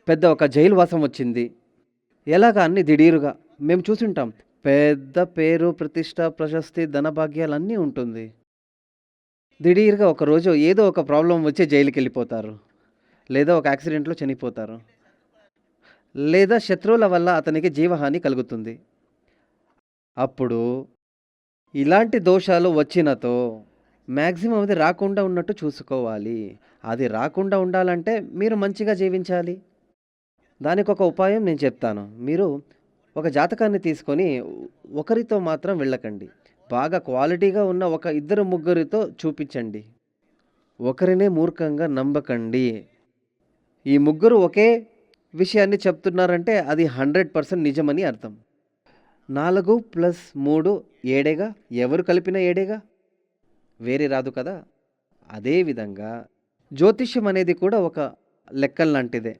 పెద్ద ఒక జైలు వాసం వచ్చింది. ఎలాగా అన్ని దిడీరుగా మేము చూసుంటాం. పెద్ద పేరు, ప్రతిష్ట, ప్రశస్తి, ధనభాగ్యాలన్నీ ఉంటుంది. దిడీర్‌గా ఒకరోజు ఏదో ఒక ప్రాబ్లమ్ వచ్చి జైలుకెళ్ళిపోతారు. లేదా ఒక యాక్సిడెంట్‌లో చనిపోతారు. లేదా శత్రువుల వల్ల అతనికి జీవహాని కలుగుతుంది. అప్పుడు ఇలాంటి దోషాలు వచ్చినతో మాక్సిమం అది రాకుండా ఉన్నట్టు చూసుకోవాలి. అది రాకుండా ఉండాలంటే మీరు మంచిగా జీవించాలి. దానికొక ఉపాయం నేను చెప్తాను. మీరు ఒక జాతకాన్ని తీసుకొని ఒకరితో మాత్రం వెళ్ళకండి. బాగా క్వాలిటీగా ఉన్న ఒక ఇద్దరు, ముగ్గురితో చూపించండి. ఒకరినే మూర్ఖంగా నమ్మకండి. ఈ ముగ్గురు ఒకే విషయాన్ని చెప్తున్నారంటే అది 100% నిజమని అర్థం. 4 + 3 ఏడేగా. ఎవరు కలిపిన ఏడేగా. వేరే రాదు కదా! అదే విధంగా జ్యోతిష్యం అనేది కూడా ఒక లెక్కల్లాంటిదే.